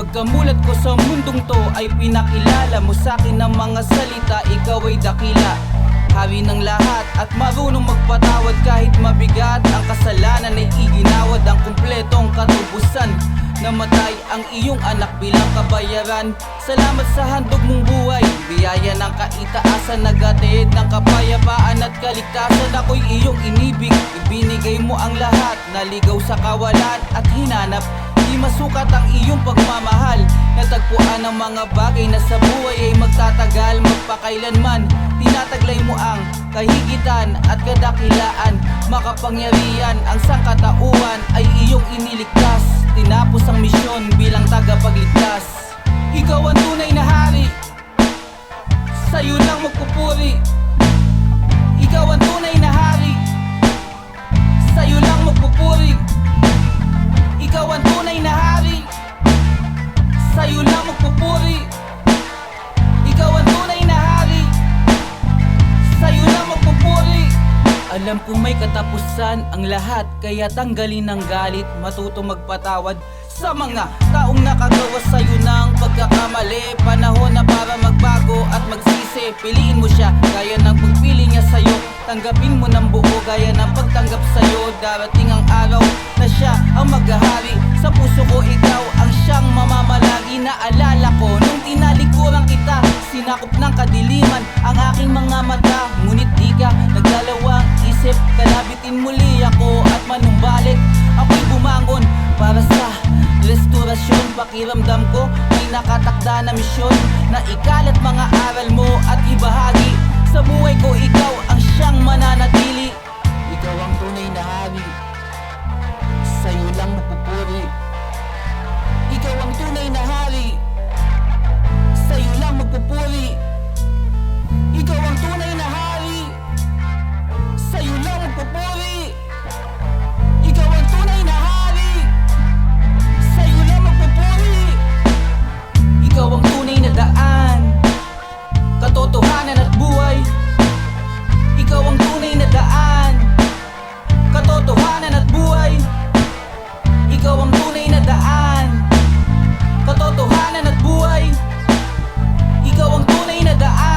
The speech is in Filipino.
Pagkamulat ko sa mundong to ay pinakilala mo sa'kin ng mga salita, ikaw ay dakila, hari ng lahat at marunong magpatawad kahit mabigat ang kasalanan ay iginawad ang kumpletong katubusan. Namatay ang iyong anak bilang kabayaran. Salamat sa handog mong buhay, biyaya ng kaitaasan, naghatid ng kapayapaan at kaligtasan. Ako'y iyong inibig, ibinigay mo ang lahat, naligaw sa kawalan at hinanap. Di masukat ang iyong pagmamahal, natagpuan ang mga bagay na sa buhay ay magtatagal magpakailanman. Tinataglay mo ang kahigitan at kadakilaan, makapangyarihan ang sangkatauhan ay iyong iniligtas. Tinapos ang misyon bilang tagapagligtas. Ikaw ang tunay na hari, sa'yo lang magpupuri. Ikaw ang tunay na hari, sa'yo lang magpupuri. Ikaw ang tunay na hari, sa'yo lang magpupuri. Ikaw ang tunay na hari, sa'yo lang magpupuri. Alam kong may katapusan ang lahat, kaya tanggalin ang galit, matuto magpatawad sa mga taong nakagawa sa'yo ng pagkakamali. Panahon na para magbago at magsisi, piliin mo siya gaya ng pagpili niya sa'yo. Tanggapin mo ng buo gaya ng pagtanggap sa'yo. Darating ang araw na siya ang maghahari, sa puso ko ikaw ang siyang mamamalagi. Naalala ko nung tinalikuran kita, sinakop ng kadiliman ang aking mga mata. Ngunit di ka naglalawang isip, kalabitin muli ako at manumbalik. Ako'y bumangon para sa restorasyon. Pakiramdam ko may nakatakda na misyon, na ikalat mga aral mo at ibahagi sa buhay ko. Ikaw ang siyang mananatili. Ikaw ang tunay na hari, sa'yo lang magpupuri. Ikaw ang tunay na hari, sa'yo lang magpupuri. Ikaw ang tunay na hari, sa'yo lang magpupuri. Ikaw ang tunay na hari, sa'yo lang magpupuri. Ikaw ang tunay na daan, katotohanan at buhay. Ikaw ang tunay na daan, katotohanan at buhay. Ikaw ang tunay na daan, katotohanan at buhay. Ikaw ang tunay na daan.